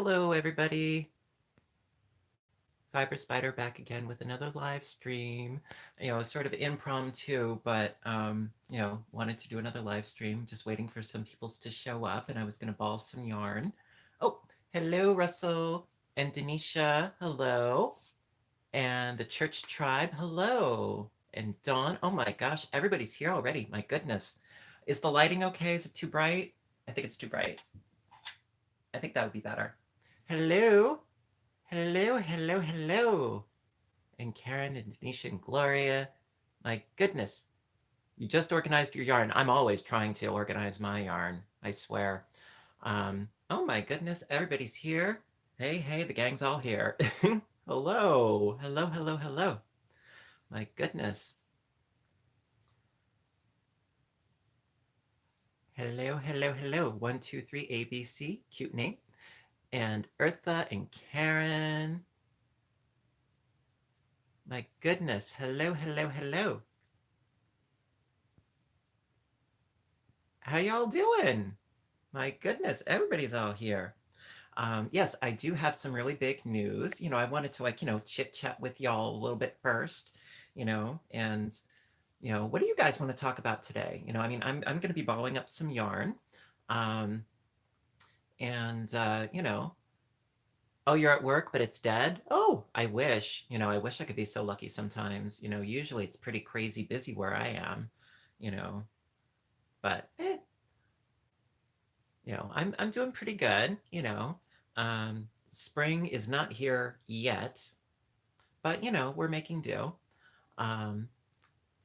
Hello, everybody. Fiber Spider back again with another live stream. Sort of impromptu, but wanted to do another live stream. Just waiting for some peoples to show up, and I was gonna ball some yarn. Oh, hello, Russell and Denisha. Hello, and the Church Tribe. Hello, and Dawn. Oh my gosh, everybody's here already. My goodness, is the lighting okay? Is it too bright? I think it's too bright. I think that would be better. Hello. Hello, hello, hello. And Karen and Denisha and Gloria. My goodness. You just organized your yarn. I'm always trying to organize my yarn, I swear. Oh my goodness, everybody's here. Hey, hey, the gang's all here. Hello, hello, hello, hello. My goodness. Hello, hello, hello. 1, 2, 3, ABC. Cute name. And Eartha and Karen. My goodness. Hello, hello, hello. How y'all doing? My goodness, everybody's all here. Yes, I do have some really big news. I wanted to chit chat with y'all a little bit first, and what do you guys want to talk about today? I'm going to be balling up some yarn. Um, and oh, you're at work, but it's dead. Oh, I wish, I wish I could be so lucky sometimes. Usually it's pretty crazy busy where I am, you know, but I'm doing pretty good. Spring is not here yet, but we're making do.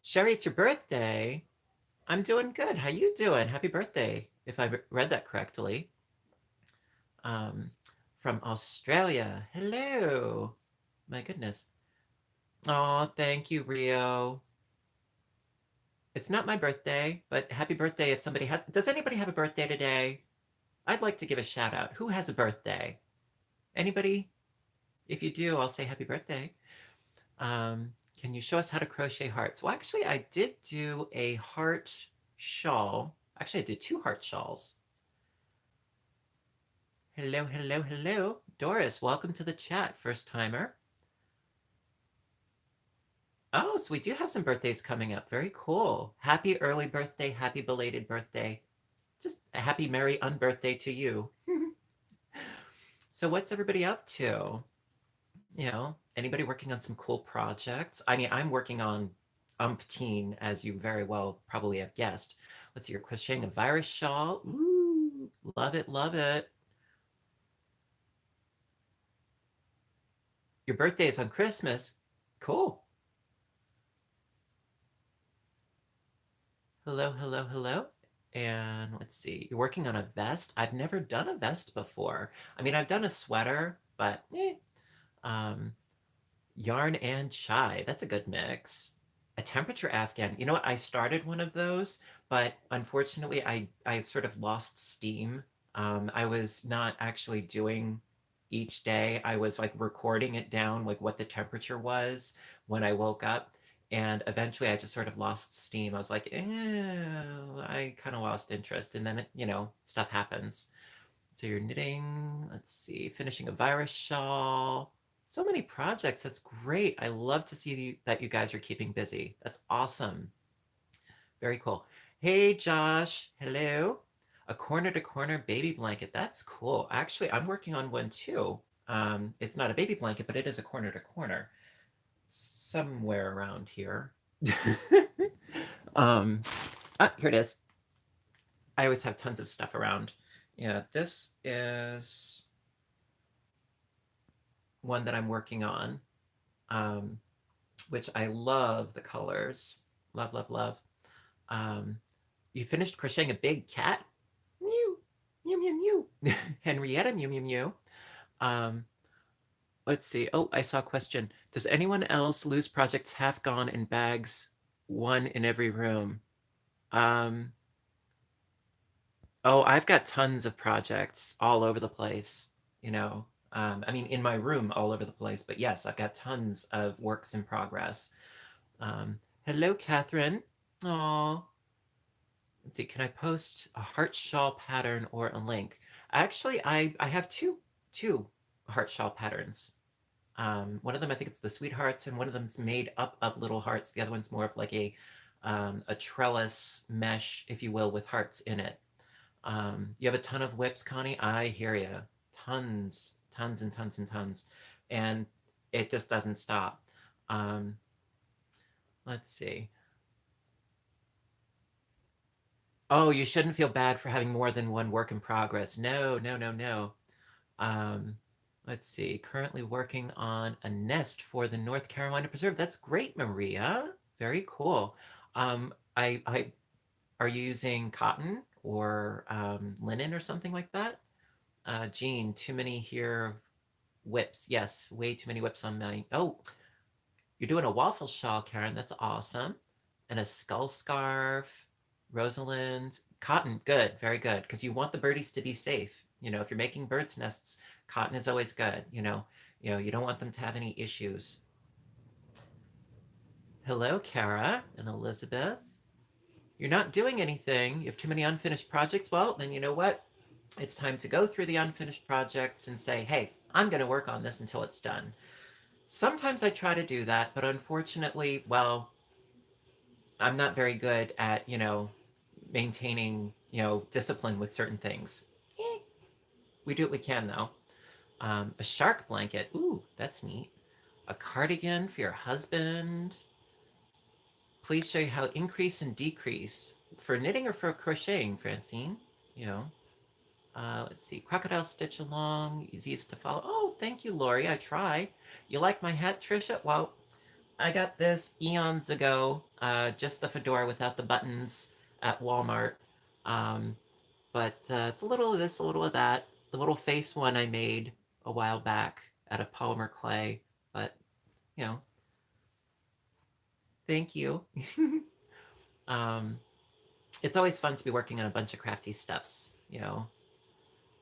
Sherry, it's your birthday. I'm doing good. How you doing? Happy birthday, if I read that correctly. From Australia. Hello. My goodness. Oh, thank you, Rio. It's not my birthday, but happy birthday if somebody has. Does anybody have a birthday today? I'd like to give a shout out. Who has a birthday? Anybody? If you do, I'll say happy birthday. Can you show us how to crochet hearts? Well, actually, I did do a heart shawl. Actually, I did 2 heart shawls. Hello, hello, hello. Doris, welcome to the chat, first timer. Oh, so we do have some birthdays coming up. Very cool. Happy early birthday, happy belated birthday. Just a happy, merry unbirthday to you. So what's everybody up to? Anybody working on some cool projects? I'm working on umpteen, as you very well probably have guessed. Let's see, you're crocheting a virus shawl. Ooh, love it, love it. Your birthday is on Christmas. Cool. Hello, hello, hello. And let's see, you're working on a vest? I've never done a vest before. I've done a sweater, but yarn and chai, that's a good mix. A temperature afghan. You know what? I started one of those, but unfortunately, I sort of lost steam. I was not actually doing each day. I was like recording it down, like what the temperature was when I woke up. And eventually I just sort of lost steam. I was like, I kind of lost interest. And then, stuff happens. So you're knitting, let's see, finishing a virus shawl. So many projects. That's great. I love to see that you guys are keeping busy. That's awesome. Very cool. Hey, Josh. Hello. A corner to corner baby blanket. That's cool. Actually, I'm working on one too. It's not a baby blanket, but it is a corner to corner somewhere around here. Here it is. I always have tons of stuff around. Yeah, this is one that I'm working on, which I love the colors. Love, love, love. You finished crocheting a big cat? Mew, mew, mew, mew. Henrietta, mew, mew, mew. Let's see. Oh, I saw a question. Does anyone else lose projects half gone in bags, one in every room? Oh, I've got tons of projects all over the place, in my room all over the place, but yes, I've got tons of works in progress. Hello, Catherine. Aw. Let's see, can I post a heart shawl pattern or a link? Actually, I have two two heart shawl patterns. One of them, I think it's the sweethearts, and one of them's made up of little hearts. The other one's more of like a trellis mesh, if you will, with hearts in it. You have a ton of whips, Connie? I hear you. Tons, tons and tons and tons. And it just doesn't stop. Let's see. Oh, you shouldn't feel bad for having more than one work in progress. No, no, no, no. Let's see. Currently working on a nest for the North Carolina Preserve. That's great, Maria. Very cool. I are you using cotton or linen or something like that? Jean, too many here whips. Yes, way too many whips on my. Oh, you're doing a waffle shawl, Karen. That's awesome. And a skull scarf. Rosalind, cotton. Good, very good. Because you want the birdies to be safe. You know, if you're making birds' nests, cotton is always good. You don't want them to have any issues. Hello, Kara and Elizabeth. You're not doing anything. You have too many unfinished projects. Well, then you know what? It's time to go through the unfinished projects and say, hey, I'm going to work on this until it's done. Sometimes I try to do that, but unfortunately, well, I'm not very good at, maintaining, discipline with certain things. We do what we can, though. A shark blanket. Ooh, that's neat. A cardigan for your husband. Please show you how increase and decrease. For knitting or for crocheting, Francine? Let's see. Crocodile stitch along. Easiest to follow. Oh, thank you, Lori. I try. You like my hat, Trisha? Well, I got this eons ago. Just the fedora without the buttons at Walmart. But it's a little of this, a little of that. The little face one I made a while back out of polymer clay. But, thank you. It's always fun to be working on a bunch of crafty stuffs,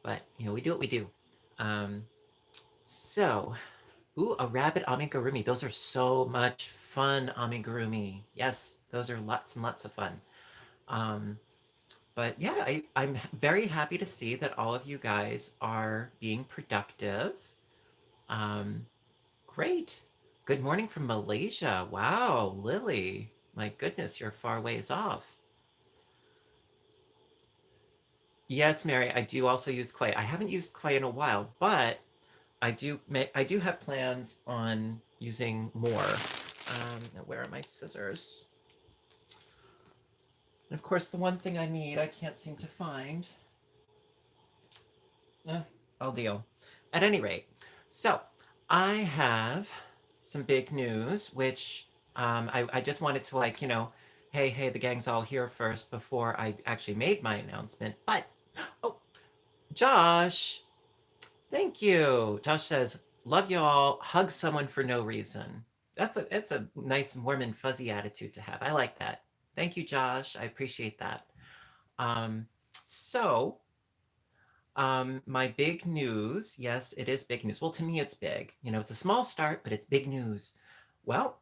But, we do what we do. So, ooh, a rabbit amigurumi. Those are so much fun, amigurumi. Yes, those are lots and lots of fun. But yeah, I'm very happy to see that all of you guys are being productive. Great. Good morning from Malaysia. Wow, Lily. My goodness, you're far ways off. Yes, Mary, I do also use clay. I haven't used clay in a while, but I do have plans on using more. Now where are my scissors? And of course, the one thing I need, I can't seem to find. I'll deal. At any rate, so I have some big news, which I just wanted to hey, the gang's all here first before I actually made my announcement. But, oh, Josh, thank you. Josh says, love y'all, hug someone for no reason. It's a nice, warm and fuzzy attitude to have. I like that. Thank you, Josh. I appreciate that. So, my big news, yes, it is big news. Well, to me, it's big. It's a small start, but it's big news. Well,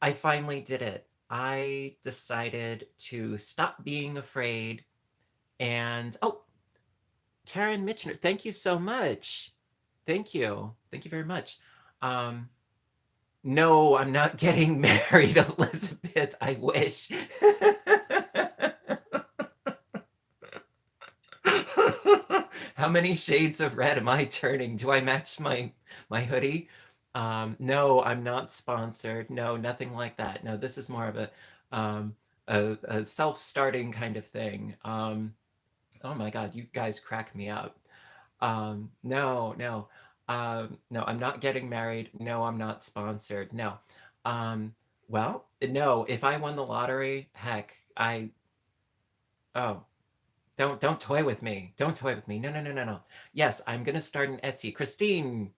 I finally did it. I decided to stop being afraid. And, oh, Karen Mitchner, thank you so much. Thank you. Thank you very much. No, I'm not getting married, Elizabeth. I wish. How many shades of red am I turning? Do I match my hoodie? No, I'm not sponsored. No, nothing like that. No, this is more of a self-starting kind of thing. Oh my God, you guys crack me up. No, no. No, I'm not getting married. No, I'm not sponsored. No. Well, no, if I won the lottery, heck, oh, don't toy with me. Don't toy with me. No, no, no, no, no. Yes, I'm gonna start an Etsy. Christine,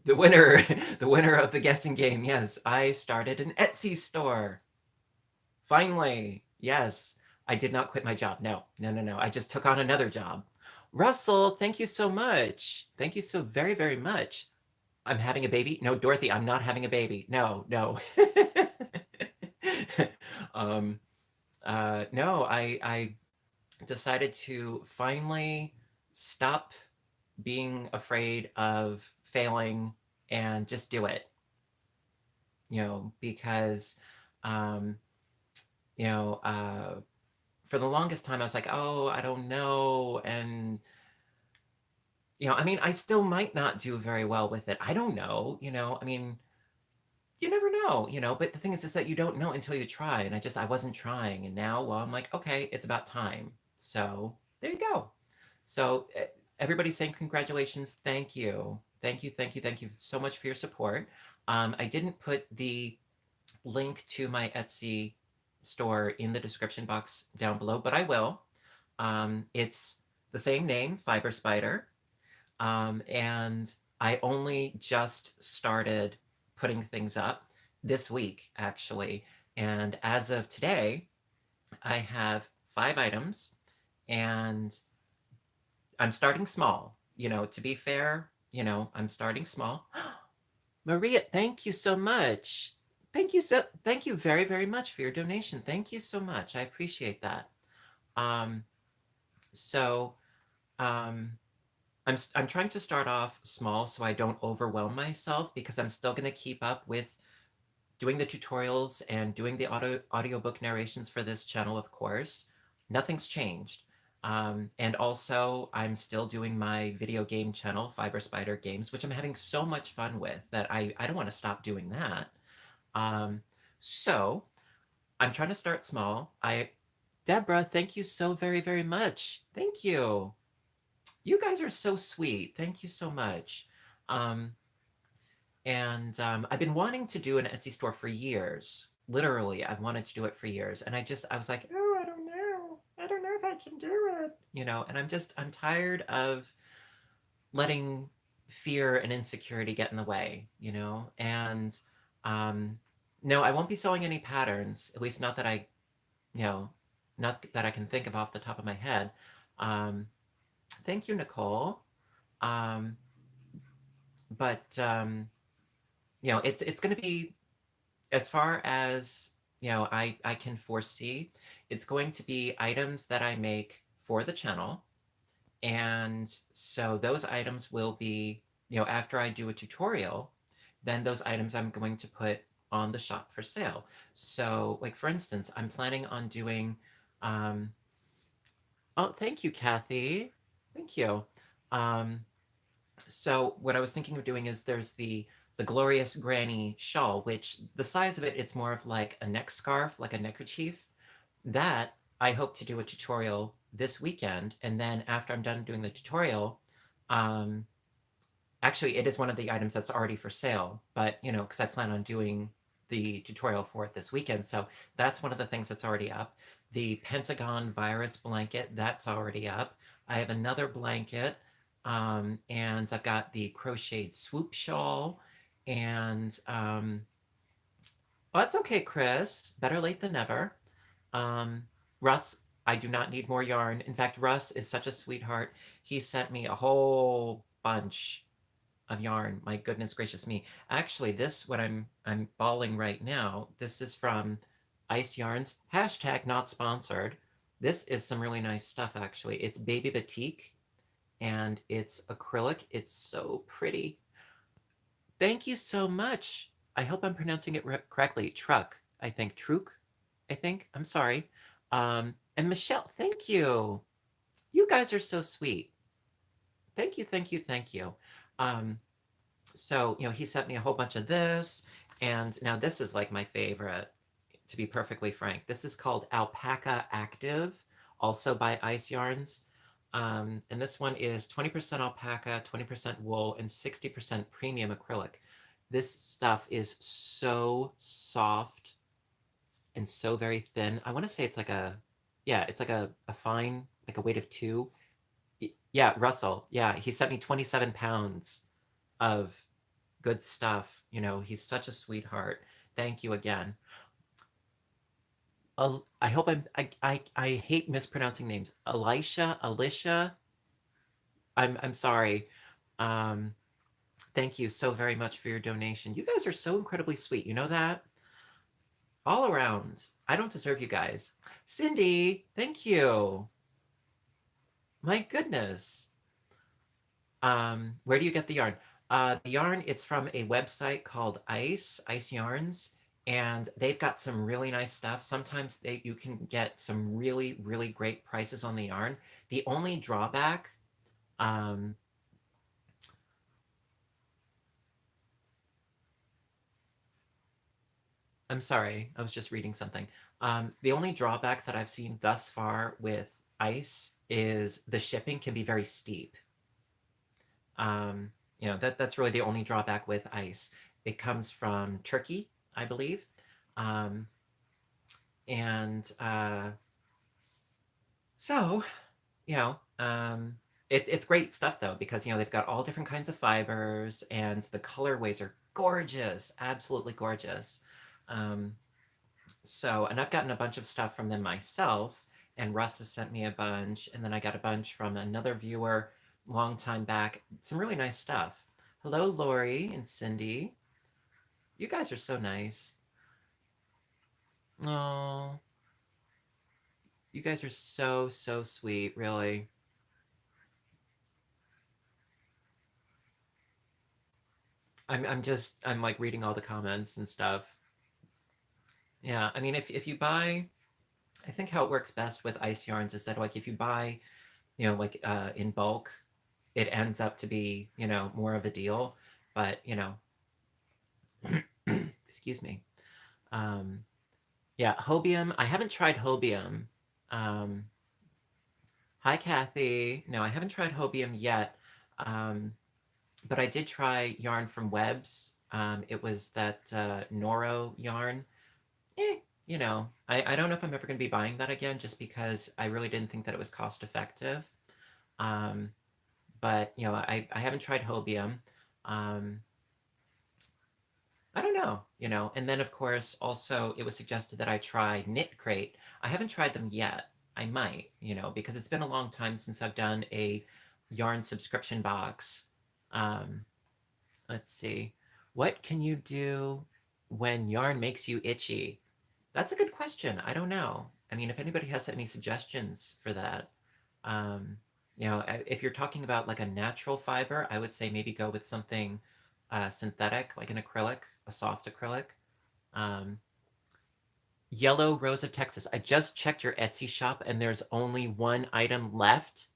the winner, the winner of the guessing game. Yes, I started an Etsy store. Finally, yes. I did not quit my job. No, no, no, no. I just took on another job. Russell, thank you so much. Thank you so very, very much. I'm having a baby. No, Dorothy, I'm not having a baby. No, no. No, I decided to finally stop being afraid of failing and just do it, because, um, you know, uh, for the longest time I was like, oh, I don't know. And, I mean, I still might not do very well with it. I don't know, I mean, you never know, but the thing is that you don't know until you try. And I wasn't trying. And now, well, I'm like, okay, it's about time. So there you go. So everybody's saying congratulations. Thank you. Thank you. Thank you. Thank you so much for your support. I didn't put the link to my Etsy store in the description box down below, but I will. It's the same name, Fiber Spider. And I only just started putting things up this week, actually. And as of today, I have 5 items, and I'm starting small. To be fair, I'm starting small. Maria, thank you so much. Thank you very, very much for your donation. Thank you so much. I appreciate that. Um, so um, I'm trying to start off small so I don't overwhelm myself, because I'm still going to keep up with doing the tutorials and doing the audiobook narrations for this channel, of course. Nothing's changed. And also, I'm still doing my video game channel, Fiber Spider Games, which I'm having so much fun with that I don't want to stop doing that. Um, so I'm trying to start small. Deborah, thank you so very, very much. Thank you. You guys are so sweet. Thank you so much. Um, and I've been wanting to do an Etsy store for years. Literally, I've wanted to do it for years. And I was like, oh, I don't know. I don't know if I can do it. And I'm tired of letting fear and insecurity get in the way, And no, I won't be selling any patterns, at least not that you know, not that I can think of off the top of my head. Um, Thank you, Nicole. Um, but it's going to be, as far as I can foresee, it's going to be items that I make for the channel, and so those items will be, after I do a tutorial, then those items I'm going to put on the shop for sale. So, like for instance, I'm planning on doing. Um, oh, thank you, Kathy. Thank you. Um, So what I was thinking of doing is there's the glorious granny shawl, which the size of it, it's more of like a neck scarf, like a neckerchief. That I hope to do a tutorial this weekend, and then after I'm done doing the tutorial, um, actually it is one of the items that's already for sale, but because I plan on doing the tutorial for it this weekend, so that's one of the things that's already up. The Pentagon virus blanket, that's already up. I have another blanket, and I've got the crocheted swoop shawl, and oh, that's okay, Chris. Better late than never. Um, Russ, I do not need more yarn. In fact, Russ is such a sweetheart. He sent me a whole bunch of yarn. My goodness gracious me. Actually, this what I'm balling right now. This is from Ice Yarns. Hashtag not sponsored. This is some really nice stuff, actually. It's baby batik, and it's acrylic. It's so pretty. Thank you so much. I hope I'm pronouncing it correctly. Truck, I think. Truk, I think. I'm sorry. And Michelle, thank you. You guys are so sweet. Thank you, thank you, thank you. So, he sent me a whole bunch of this. And now this is like my favorite, to be perfectly frank. This is called Alpaca Active, also by Ice Yarns. And this one is 20% alpaca, 20% wool, and 60% premium acrylic. This stuff is so soft and so very thin. I want to say it's like it's like a fine, like a weight of 2. Yeah, Russell. Yeah, he sent me 27 pounds of good stuff. He's such a sweetheart. Thank you again. I hope I hate mispronouncing names. Alicia. I'm sorry. Um, Thank you so very much for your donation. You guys are so incredibly sweet. You know that? All around. I don't deserve you guys. Cindy, thank you. My goodness. Where do you get the yarn? The yarn, it's from a website called Ice Yarns, and they've got some really nice stuff. Sometimes you can get some really, really great prices on the yarn. The only drawback, um, I'm sorry, I was just reading something. The only drawback that I've seen thus far with Ice is the shipping can be very steep. Um, that's really the only drawback with ice. It comes from Turkey, I believe. Um, and so, you know, um, it's great stuff though, because, they've got all different kinds of fibers and the colorways are gorgeous, absolutely gorgeous. Um, and I've gotten a bunch of stuff from them myself, and Russ has sent me a bunch, and then I got a bunch from another viewer long time back. Some really nice stuff. Hello, Lori and Cindy. You guys are so nice. Oh, you guys are so, so sweet, really. I'm like reading all the comments and stuff. Yeah, I mean, if you buy, I think how it works best with ice yarns is that, like, if you buy, like in bulk, it ends up to be, more of a deal. But, excuse me. Um, yeah, hobium. I haven't tried hobium. Um, Hi, Kathy. No, I haven't tried hobium yet. Um, but I did try yarn from Webs. It was that Noro yarn. Eh, I don't know if I'm ever going to be buying that again, just because I really didn't think that it was cost effective. Um, but I haven't tried hobium. Um, I don't know, And then of course, also it was suggested that I try Knit Crate. I haven't tried them yet. I might, because it's been a long time since I've done a yarn subscription box. Um, let's see. What can you do when yarn makes you itchy? That's a good question. I don't know. I mean, if anybody has any suggestions for that, um, if you're talking about like a natural fiber, I would say maybe go with something synthetic, like an acrylic, a soft acrylic. Um, Yellow Rose of Texas. I just checked your Etsy shop and there's only one item left.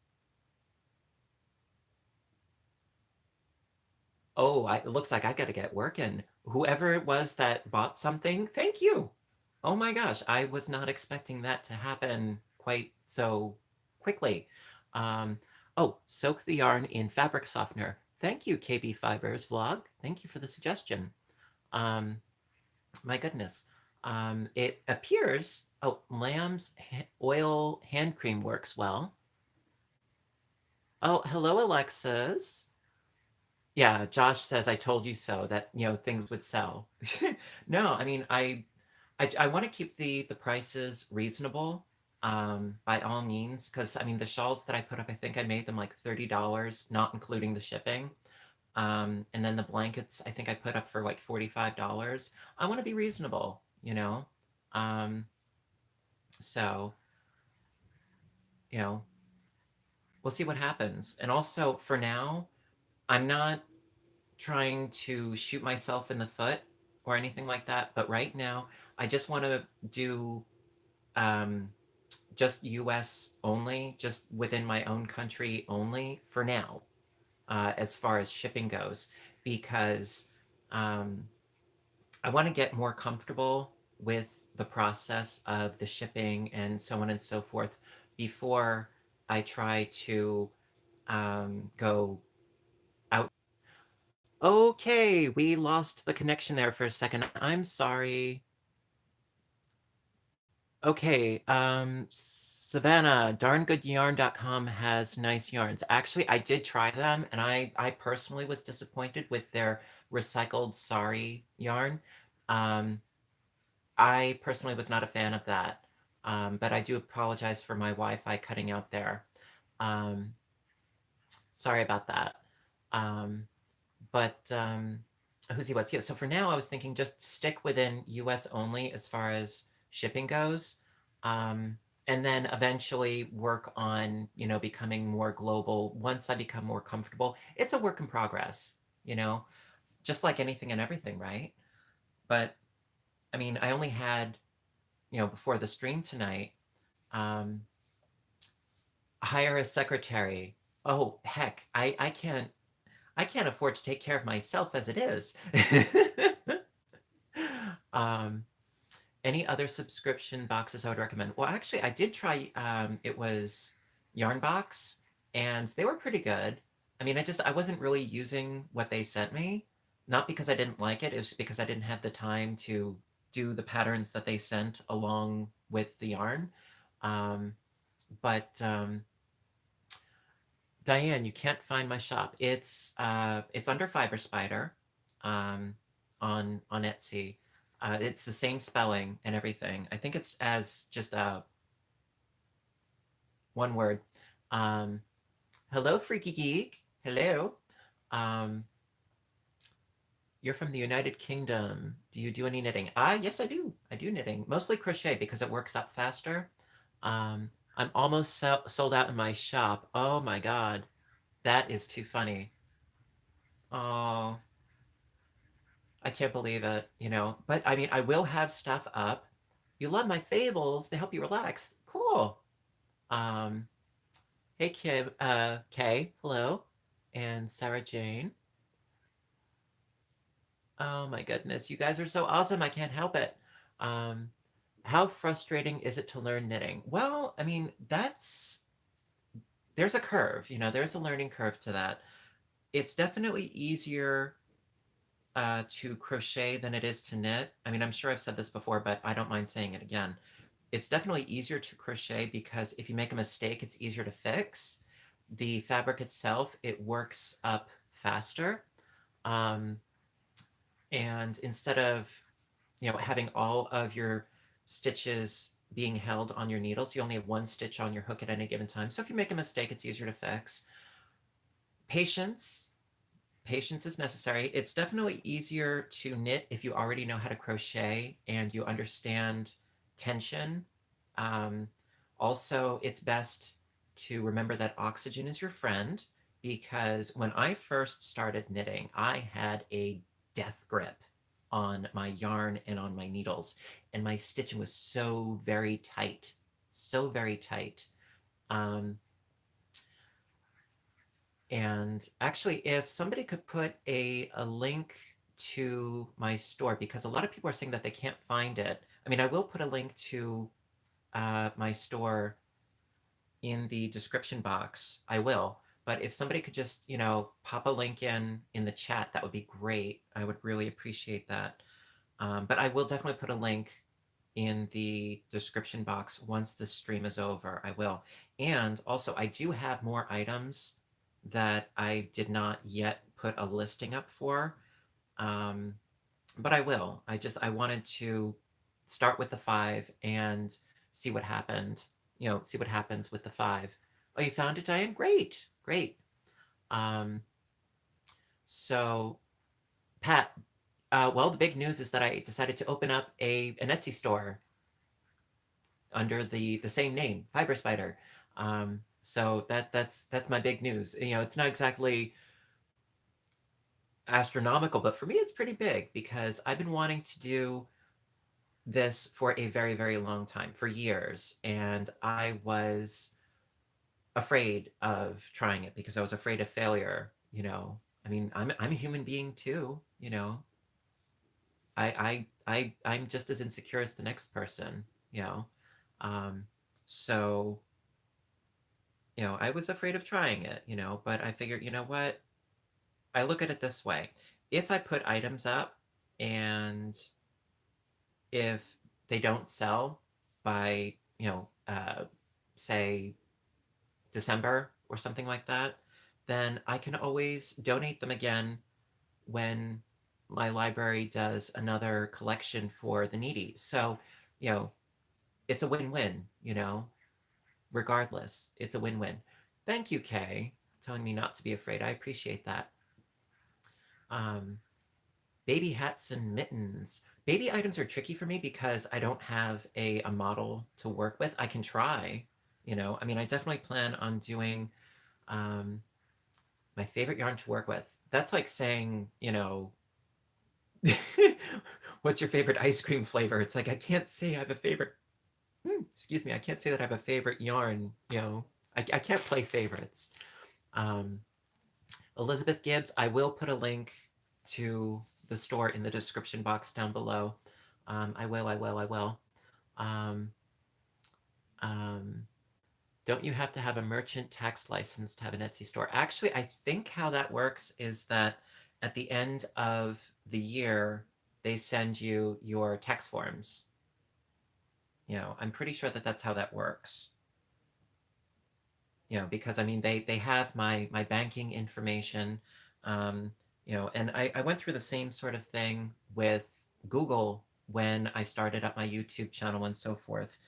Oh, it looks like I gotta get working. Whoever it was that bought something, thank you. Oh my gosh, I was not expecting that to happen quite so quickly. Um, oh, soak the yarn in fabric softener. Thank you, KB Fibers vlog. Thank you for the suggestion. Um, my goodness. It appears, lamb's oil hand cream works well. Oh, hello, Alexis. Yeah, Josh says I told you so that, things would sell. No, I mean, I want to keep the prices reasonable, by all means, because I mean the shawls that I put up, I think I made them like $30, not including the shipping. And then the blankets, I think I put up for like $45. I want to be reasonable, Um, so, you know, we'll see what happens. And also for now, I'm not trying to shoot myself in the foot or anything like that, but right now I just want to do um just US only, just within my own country only for now, as far as shipping goes, because um, I want to get more comfortable with the process of the shipping and so on and so forth before I try to go out. Okay, we lost the connection there for a second. I'm sorry. Okay, Savannah, darngoodyarn.com has nice yarns. Actually, I did try them, and I personally was disappointed with their recycled sari yarn. Um, I personally was not a fan of that, but I do apologize for my Wi-Fi cutting out there. Um, sorry about that. Um, but who's he was? Yeah, so for now, I was thinking just stick within US only as far as shipping goes. Um, and then eventually work on, becoming more global once I become more comfortable. It's a work in progress, just like anything and everything, right? But I mean, I only had, before the stream tonight, um, hire a secretary. Oh, heck, I can't afford to take care of myself as it is. um, any other subscription boxes I would recommend? Well, actually, I did try. It was Yarn Box, and they were pretty good. I mean, I wasn't really using what they sent me, not because I didn't like it. It was because I didn't have the time to do the patterns that they sent along with the yarn. Um, but Diane, you can't find my shop. It's under Fiber Spider, um, on Etsy. It's the same spelling and everything. I think it's as just one word. Um, hello, Freaky Geek. Hello. Um, you're from the United Kingdom. Do you do any knitting? Yes, I do. I do knitting, mostly crochet because it works up faster. I'm almost sold out in my shop. Oh my God, that is too funny. Oh, I can't believe it. But I mean, I will have stuff up. You love my fables. They help you relax. Cool. Um, hey, Kay, hello. And Sarah Jane. Oh my goodness, you guys are so awesome. I can't help it. Um, how frustrating is it to learn knitting? Well, I mean, there's a curve, there's a learning curve to that. It's definitely easier to crochet than it is to knit. I mean, I'm sure I've said this before, but I don't mind saying it again. It's definitely easier to crochet because if you make a mistake, it's easier to fix. The fabric itself, it works up faster. Um, and instead of, having all of your stitches being held on your needles, you only have one stitch on your hook at any given time. So if you make a mistake, it's easier to fix. Patience, patience is necessary. It's definitely easier to knit if you already know how to crochet and you understand tension. Um, Also, it's best to remember that oxygen is your friend because when I first started knitting, I had a death grip on my yarn and on my needles, and my stitching was so very tight, so very tight. Um, and actually, if somebody could put a link to my store, because a lot of people are saying that they can't find it. I mean, I will put a link to my store in the description box. I will. But if somebody could just, pop a link in the chat, that would be great. I would really appreciate that. But I will definitely put a link in the description box once the stream is over. I will. And also, I do have more items that I did not yet put a listing up for. Um, but I will. I wanted to start with the 5 and see what happened. See what happens with the 5. Oh, you found it, Diane? Great, great. Um, so, Pat, well, the big news is that I decided to open up an Etsy store under the same name, Fiber Spider. So that's my big news. It's not exactly astronomical, but for me, it's pretty big because I've been wanting to do this for a very, very long time, for years, and I was afraid of trying it because I was afraid of failure. I mean, I'm a human being too. I'm just as insecure as the next person. You know, um, so I was afraid of trying it. But I figured, you know what? I look at it this way: if I put items up and if they don't sell by say December or something like that, then I can always donate them again when my library does another collection for the needy. So, you know, it's a win-win, regardless. It's a win-win. Thank you, Kay, telling me not to be afraid. I appreciate that. Um, Baby hats and mittens. baby items are tricky for me because I don't have a model to work with. I can try, you know. I mean, I definitely plan on doing um, my favorite yarn to work with. That's like saying, you know, what's your favorite ice cream flavor? It's like I can't say I have a favorite. Excuse me, I can't say that I have a favorite yarn. You know, I can't play favorites. Um, Elizabeth Gibbs, I will put a link to the store in the description box down below. I will, I will, I will. Um, um, don't you have to have a merchant tax license to have an Etsy store? Actually, I think how that works is that at the end of the year, they send you your tax forms. You know, I'm pretty sure that that's how that works. You know, because I mean, they have my banking information, you know, and I went through the same sort of thing with Google when I started up my YouTube channel and so forth.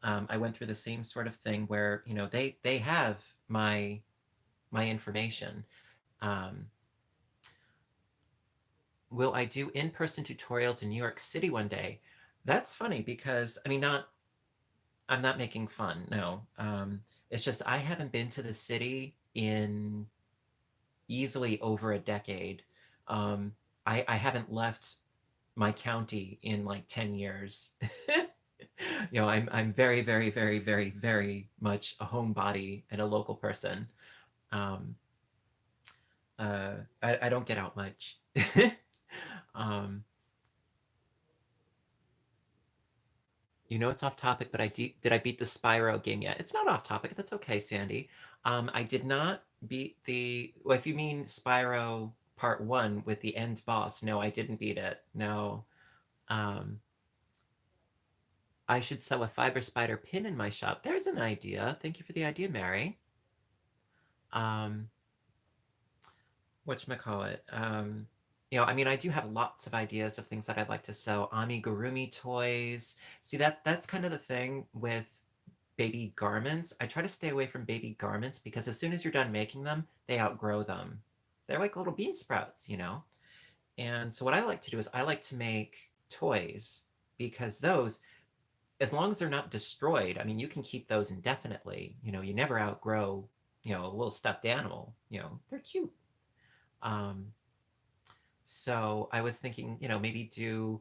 I went through the same sort of thing where, you know, they have my information. Um, will I do in-person tutorials in New York City one day? That's funny because I mean, not I'm not making fun. No, it's just I haven't been to the city in easily over a decade. Um, I haven't left my county in like 10 years. You know, I'm very, very, very, very, very much a homebody and a local person. Um, I don't get out much. um, you know, it's off topic, but did I beat the Spyro game yet? It's not off topic. That's okay, Sandy. I did not beat the. Well, if you mean Spyro Part One with the end boss, no, I didn't beat it. No. Um, I should sell a fiber spider pin in my shop. There's an idea. Thank you for the idea, Mary. Um, whatchamacallit? You know, I mean, I do have lots of ideas of things that I'd like to sell. Amigurumi toys. See, that's kind of the thing with baby garments. I try to stay away from baby garments because as soon as you're done making them, they outgrow them. They're like little bean sprouts, you know? And so what I like to do is I like to make toys because those, as long as they're not destroyed, I mean, you can keep those indefinitely. You know, you never outgrow, you know, a little stuffed animal. You know, they're cute. Um, so I was thinking, you know, maybe do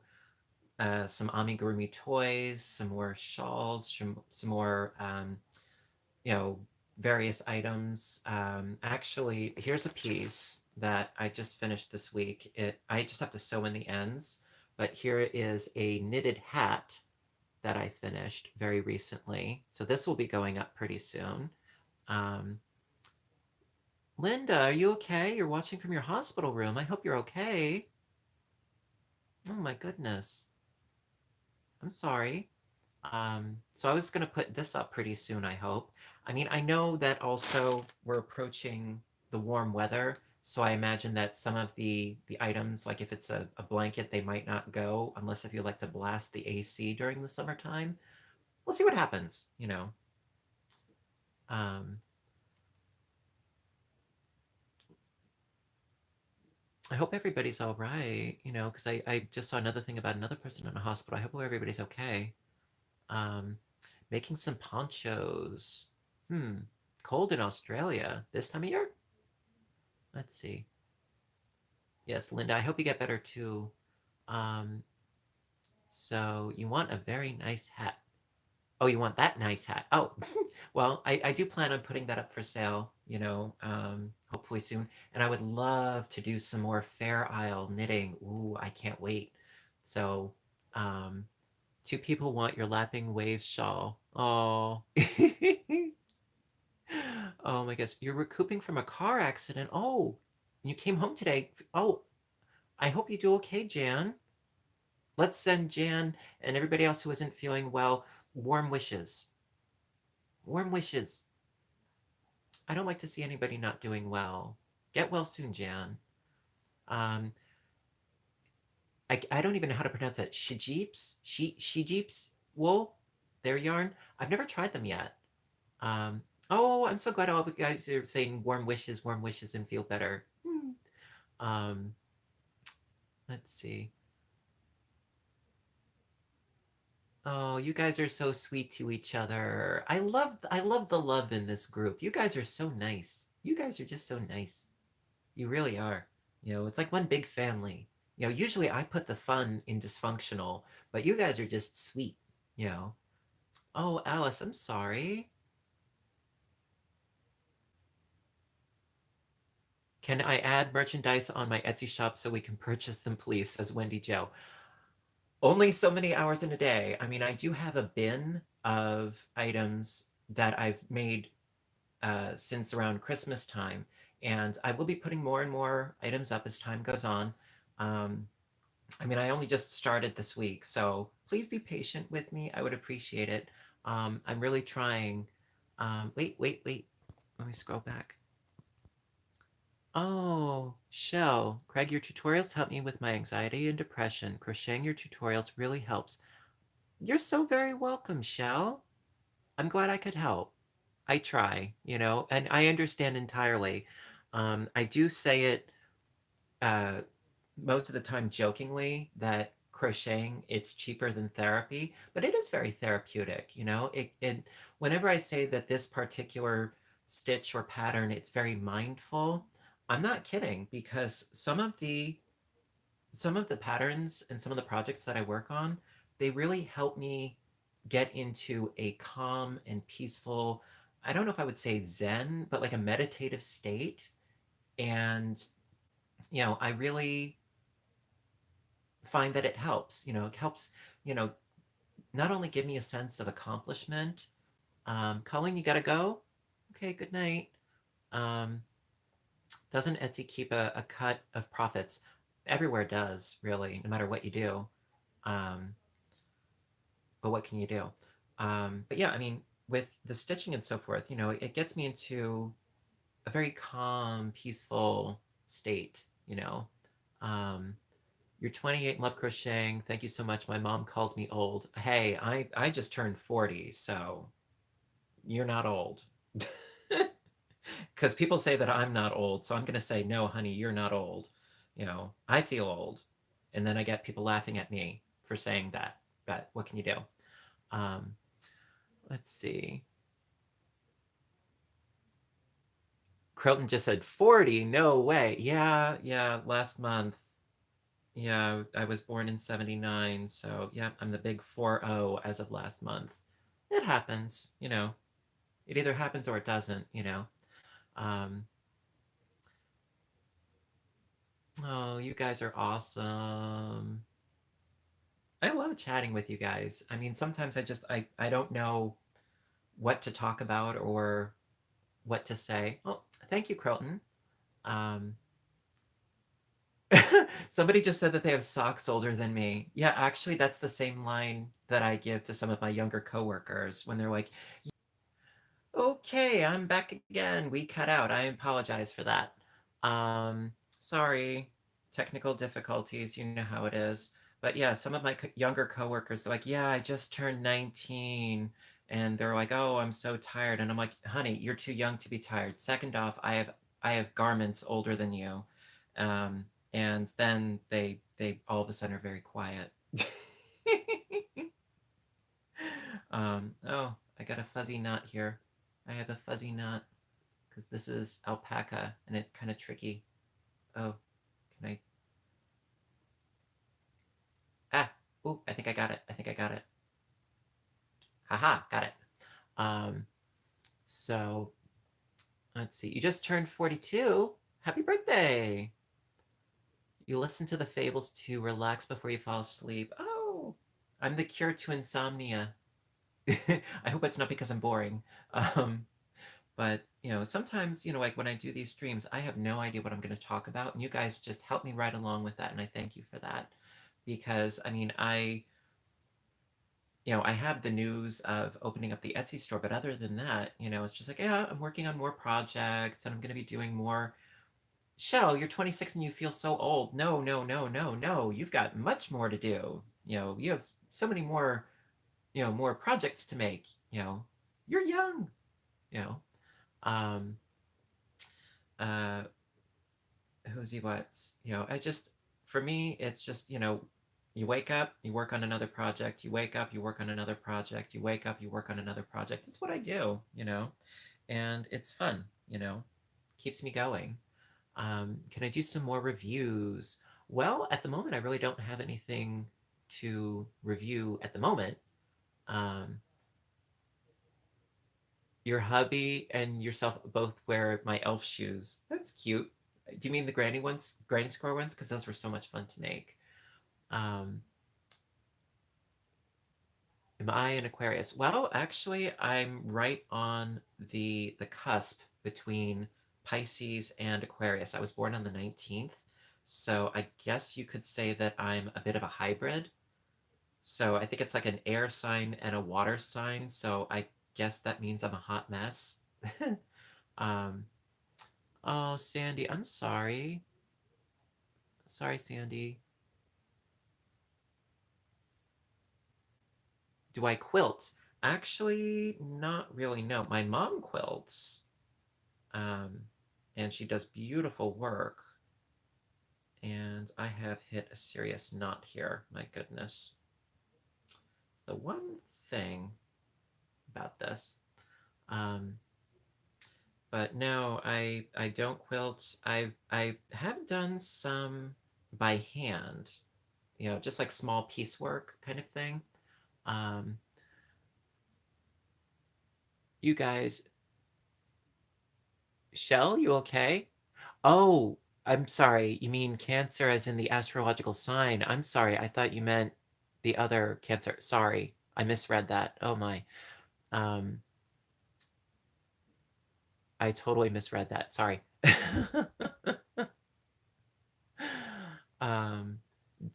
some amigurumi toys, some more shawls, some more, you know, various items. Actually, here's a piece that I just finished this week. I just have to sew in the ends, but here is a knitted hat that I finished very recently. So this will be going up pretty soon. Um, Linda, are you okay? You're watching from your hospital room. I hope you're okay. Oh my goodness. I'm sorry. So I was going to put this up pretty soon, I hope. I mean, I know that also we're approaching the warm weather, so I imagine that some of the items, like if it's a blanket, they might not go unless if you like to blast the AC during the summertime. We'll see what happens, you know. Um, I hope everybody's all right, you know, because I just saw another thing about another person in a hospital. I hope everybody's okay. Um, making some ponchos. Hmm. Cold in Australia this time of year? Let's see. Yes, Linda, I hope you get better too. Um, so you want a very nice hat. Oh, you want that nice hat. Oh, well, I do plan on putting that up for sale, you know, hopefully soon. And I would love to do some more Fair Isle knitting. Ooh, I can't wait. So, um, two people want your lapping waves shawl. Oh. Oh my gosh, you're recouping from a car accident. Oh, you came home today. Oh, I hope you do okay, Jan. Let's send Jan and everybody else who isn't feeling well warm wishes. Warm wishes. I don't like to see anybody not doing well. Get well soon, Jan. Um, I don't even know how to pronounce it. Shijeeps? Shijeeps wool? Their yarn? I've never tried them yet. Um, oh, I'm so glad all of you guys are saying warm wishes, and feel better. Um, let's see. Oh, you guys are so sweet to each other. I love the love in this group. You guys are so nice. You guys are just so nice. You really are. It's like one big family. Usually I put the fun in dysfunctional, but you guys are just sweet, you know. Oh, Alice, I'm sorry. Can I add merchandise on my Etsy shop so we can purchase them, please? Says Wendy Joe. Only so many hours in a day. I mean, I do have a bin of items that I've made since around Christmas time, and I will be putting more and more items up as time goes on. Um, I mean, I only just started this week, so please be patient with me. I would appreciate it. I'm really trying. Wait. Let me scroll back. Oh, Shell, Craig, your tutorials help me with my anxiety and depression. Crocheting your tutorials really helps. You're so very welcome, Shell. I'm glad I could help. I try, and I understand entirely. I do say it uh, most of the time jokingly that crocheting it's cheaper than therapy, but it is very therapeutic. Whenever I say that this particular stitch or pattern it's very mindful, I'm not kidding because some of the patterns and some of the projects that I work on, they really help me get into a calm and peaceful, I don't know if I would say zen, but like a meditative state. And I really find that it helps. It helps, you know, not only give me a sense of accomplishment. Colleen, you gotta go. Okay, good night. Um, doesn't Etsy keep a cut of profits? Everywhere does, really, no matter what you do. Um, but what can you do? But yeah, I mean, with the stitching and so forth, it gets me into a very calm, peaceful state, you know. Um, You're 28 and love crocheting. Thank you so much. My mom calls me old. Hey, I just turned 40, so you're not old. Because people say that I'm not old, so I'm going to say, no, honey, you're not old. I feel old. And then I get people laughing at me for saying that. But what can you do? Um, let's see. Croton just said 40. No way. Yeah, last month. Yeah, I was born in 79, so yeah, I'm the big 40 as of last month. It happens. It either happens or it doesn't. Um, oh, you guys are awesome. I love chatting with you guys. I mean, sometimes I don't know what to talk about or what to say. Oh, thank you, Croton. Um, Somebody just said that they have socks older than me. Yeah, actually, that's the same line that I give to some of my younger coworkers when they're like, okay, I'm back again. We cut out. I apologize for that. Sorry, technical difficulties, you know how it is. But yeah, some of my younger coworkers, they're like, yeah, I just turned 19. And they're like, oh, I'm so tired. And I'm like, honey, you're too young to be tired. Second off, I have garments older than you. Um, and then they all of a sudden are very quiet. Oh, I got a fuzzy knot here. I have a fuzzy knot because this is alpaca and it's kind of tricky. Oh, can I? Ah, ooh, I think I got it. I think I got it. Haha, got it. Um, so let's see. You just turned 42. Happy birthday. You listen to the fables to relax before you fall asleep. Oh, I'm the cure to insomnia. I hope it's not because I'm boring. Um, But, sometimes, like when I do these streams, I have no idea what I'm going to talk about. And you guys just help me right along with that. And I thank you for that. Because, I mean, I have the news of opening up the Etsy store. But other than that, it's just like, yeah, I'm working on more projects and I'm going to be doing more. Shell, you're 26 and you feel so old. No, no, no, no, no. You've got much more to do. You have so many more projects to make. You're young, you know. Um, who's he what's I just for me it's just You wake up, you work on another project, you wake up, you work on another project, you wake up, you work on another project. That's what I do, and it's fun, keeps me going. Can I do some more reviews? Well, at the moment, I really don't have anything to review at the moment. Um, your hubby and yourself both wear my elf shoes. That's cute. Do you mean the granny ones, granny square ones? Because those were so much fun to make. Um, am I an Aquarius? Well, actually, I'm right on the cusp between Pisces and Aquarius. I was born on the 19th, so I guess you could say that I'm a bit of a hybrid. So I think it's like an air sign and a water sign. So I guess that means I'm a hot mess. um, oh, Sandy, I'm sorry. Sorry, Sandy. Do I quilt? Actually, not really. No, my mom quilts. Um, and she does beautiful work. And I have hit a serious knot here. My goodness. It's the one thing about this. Um, but no, I don't quilt. I have done some by hand, just like small piecework kind of thing. Um, you guys, Shell, you okay? Oh, I'm sorry. You mean Cancer as in the astrological sign. I'm sorry. I thought you meant the other Cancer. Sorry. I misread that. Oh my. Um, I totally misread that. Sorry. um,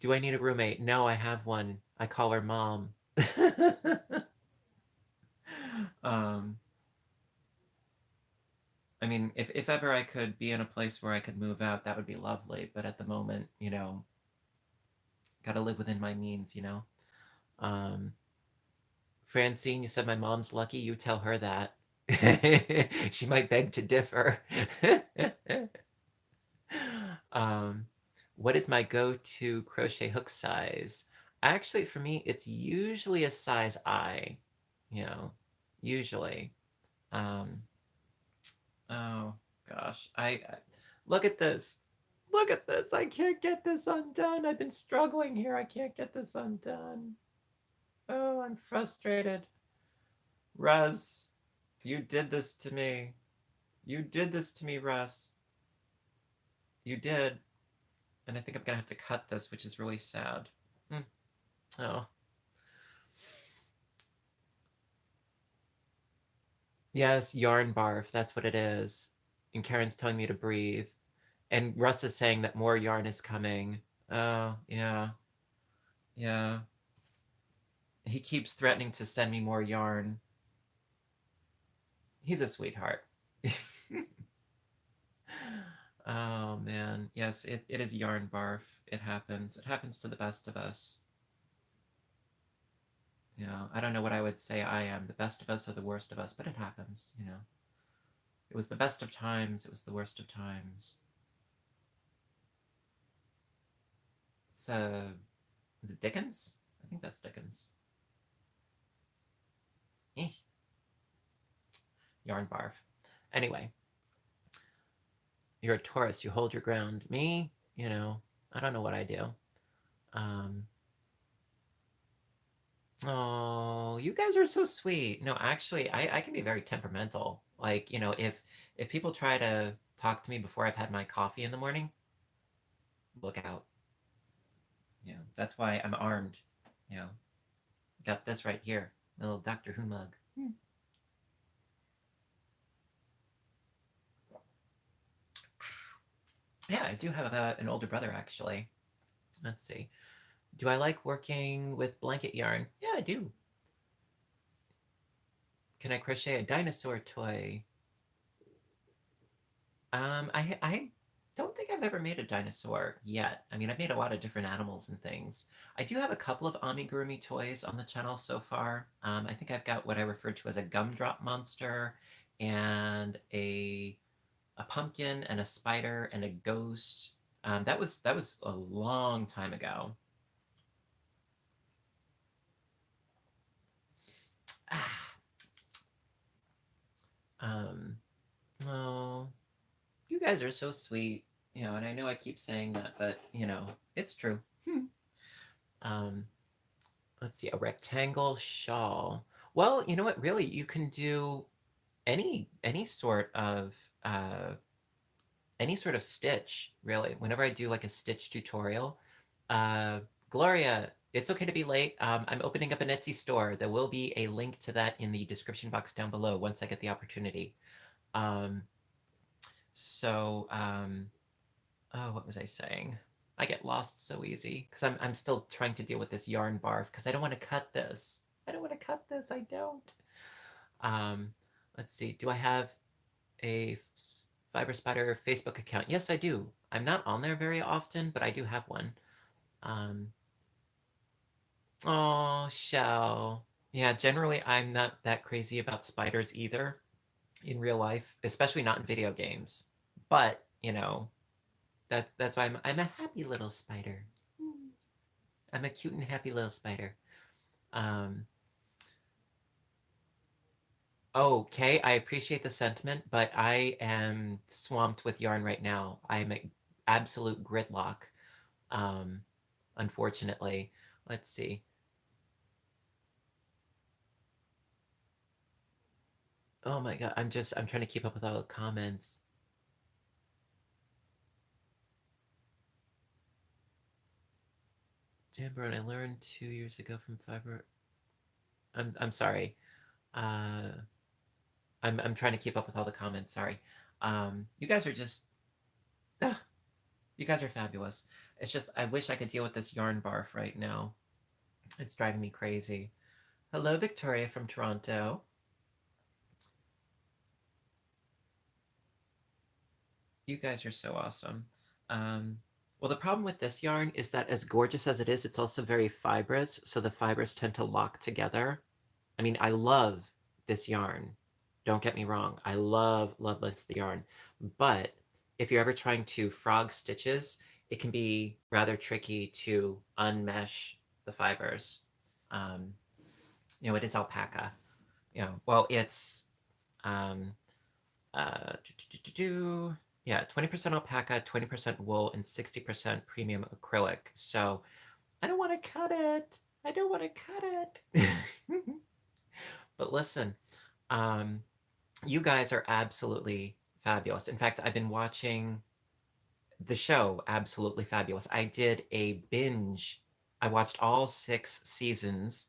do I need a roommate? No, I have one. I call her mom. um, I mean, if ever I could be in a place where I could move out, that would be lovely. But at the moment, gotta live within my means. Um, Francine, you said my mom's lucky. You tell her that. She might beg to differ. um, what is my go-to crochet hook size? Actually, for me, it's usually a size I, you know, usually. Um, oh gosh, I look at this. Look at this. I can't get this undone. I've been struggling here. I can't get this undone. Oh, I'm frustrated. Russ, you did this to me. You did this to me, Russ. You did. And I think I'm gonna have to cut this, which is really sad. Mm. Oh. Yes, yarn barf. That's what it is. And Karen's telling me to breathe. And Russ is saying that more yarn is coming. Oh, yeah. Yeah. He keeps threatening to send me more yarn. He's a sweetheart. Oh, man. Yes, it is yarn barf. It happens. It happens to the best of us. I don't know what I would say I am, the best of us or the worst of us, but it happens. It was the best of times, it was the worst of times. It's is it Dickens? I think that's Dickens. Eh. Yarn barf. Anyway, you're a Taurus, you hold your ground. Me, I don't know what I do. Um, oh, you guys are so sweet. No, actually, I can be very temperamental. Like, if people try to talk to me before I've had my coffee in the morning, look out. That's why I'm armed. You know, got this right here, a little Doctor Who mug. Yeah, I do have an older brother actually. Let's see. Do I like working with blanket yarn? Yeah, I do. Can I crochet a dinosaur toy? I don't think I've ever made a dinosaur yet. I mean, I've made a lot of different animals and things. I do have a couple of amigurumi toys on the channel so far. I think I've got what I refer to as a gumdrop monster and a pumpkin and a spider and a ghost. That was a long time ago. Ah, um, oh, you guys are so sweet. And I know I keep saying that, but it's true. Um, let's see, a rectangle shawl. Well, you know what? Really, you can do any sort of uh, any sort of stitch. Really, whenever I do like a stitch tutorial, uh, Gloria, it's okay to be late. I'm opening up an Etsy store. There will be a link to that in the description box down below once I get the opportunity. Um, so, oh, what was I saying? I get lost so easy because I'm still trying to deal with this yarn barf because I don't want to cut this. I don't want to cut this. I don't. Um, let's see. Do I have a Fiber Spider Facebook account? Yes, I do. I'm not on there very often, but I do have one. Um, oh, Shell. Yeah, generally I'm not that crazy about spiders either in real life, especially not in video games. But, that's why I'm a happy little spider. I'm a cute and happy little spider. Um, okay, I appreciate the sentiment, but I am swamped with yarn right now. I'm at absolute gridlock. Um, unfortunately. Let's see. Oh my god, I'm trying to keep up with all the comments. Jamboree, I learned 2 years ago from Fiber. I'm sorry. Uh, I'm trying to keep up with all the comments. Sorry. You guys are just you guys are fabulous. It's just I wish I could deal with this yarn barf right now. It's driving me crazy. Hello, Victoria from Toronto. You guys are so awesome. Um, well, the problem with this yarn is that as gorgeous as it is, it's also very fibrous, so the fibers tend to lock together. I mean, I love this yarn. Don't get me wrong. I love this yarn. But if you're ever trying to frog stitches, it can be rather tricky to unmesh the fibers. Um, it is alpaca. Well, it's um, uh, yeah, 20% alpaca, 20% wool, and 60% premium acrylic. So I don't want to cut it. I don't want to cut it. But listen, um, you guys are absolutely fabulous. In fact, I've been watching the show Absolutely Fabulous. I did a binge. I watched all 6 seasons.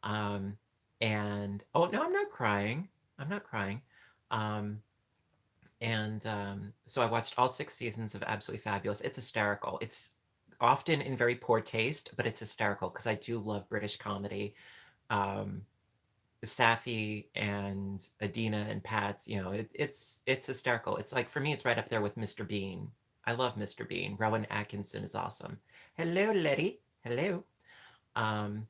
Um, and oh no, I'm not crying. I'm not crying. Um, and so I watched all 6 seasons of Absolutely Fabulous. It's hysterical. It's often in very poor taste, but it's hysterical because I do love British comedy. Um, Safi and Adina and Pat's, it's hysterical. It's like for me, it's right up there with Mr. Bean. I love Mr. Bean. Rowan Atkinson is awesome. Hello, Letty. Hello. Um,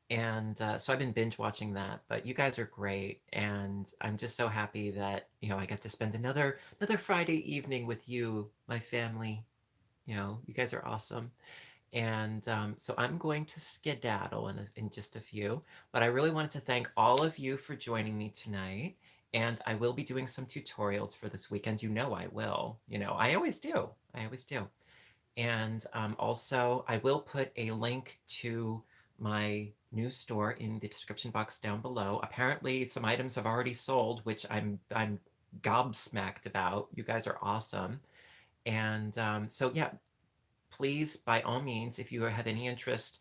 and so I've been binge watching that, but you guys are great, and I'm just so happy that I got to spend another Friday evening with you, my family. You guys are awesome. And so I'm going to skedaddle in just a few, but I really wanted to thank all of you for joining me tonight. And I will be doing some tutorials for this weekend. I will. I always do. I always do. And also, I will put a link to my new store in the description box down below. Apparently, some items have already sold, which I'm gobsmacked about. You guys are awesome. And so yeah, please, by all means, if you have any interest,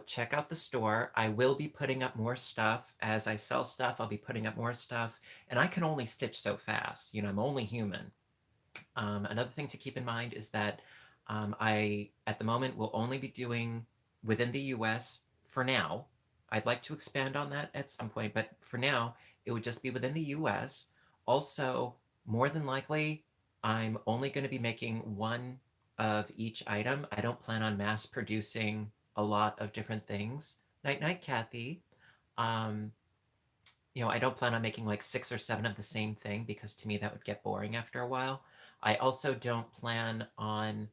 check out the store. I will be putting up more stuff as I sell stuff. I'll be putting up more stuff, and I can only stitch so fast. I'm only human. Another thing to keep in mind is that I, at the moment, will only be doing within the US for now. I'd like to expand on that at some point, but for now, it would just be within the US. Also, more than likely, I'm only going to be making one of each item. I don't plan on mass producing a lot of different things. Night night, Kathy. Um, I don't plan on making like 6 or 7 of the same thing because to me that would get boring after a while. I also don't plan on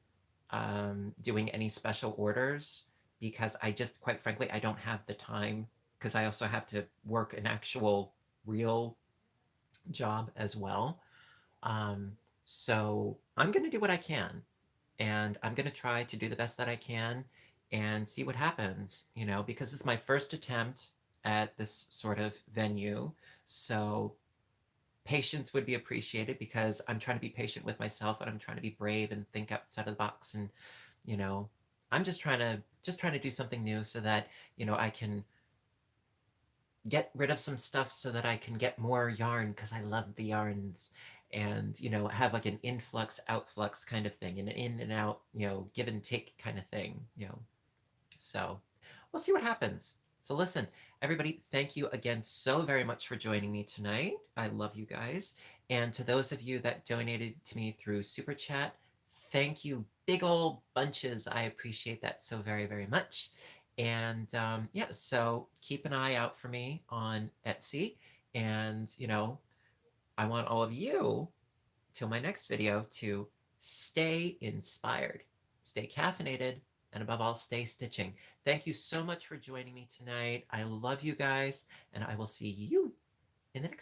doing any special orders because I just, quite frankly, I don't have the time because I also have to work an actual real job as well. Um, so I'm going to do what I can, and I'm going to try to do the best that I can and see what happens, you know, because it's my first attempt at this sort of venue. So patience would be appreciated because I'm trying to be patient with myself and I'm trying to be brave and think outside of the box. And, you know, I'm just trying to do something new so that, you know, I can get rid of some stuff so that I can get more yarn because I love the yarns, and, you know, have like an influx outflux kind of thing, an in and out, you know, give and take kind of thing, you know. So we'll see what happens. So listen, everybody, thank you again so very much for joining me tonight. I love you guys. And to those of you that donated to me through Super Chat, thank you big old bunches. I appreciate that so very, very much. And yeah, so keep an eye out for me on Etsy. And, you know, I want all of you, till my next video, to stay inspired, stay caffeinated, and above all, stay stitching. Thank you so much for joining me tonight. I love you guys, and I will see you in the next video.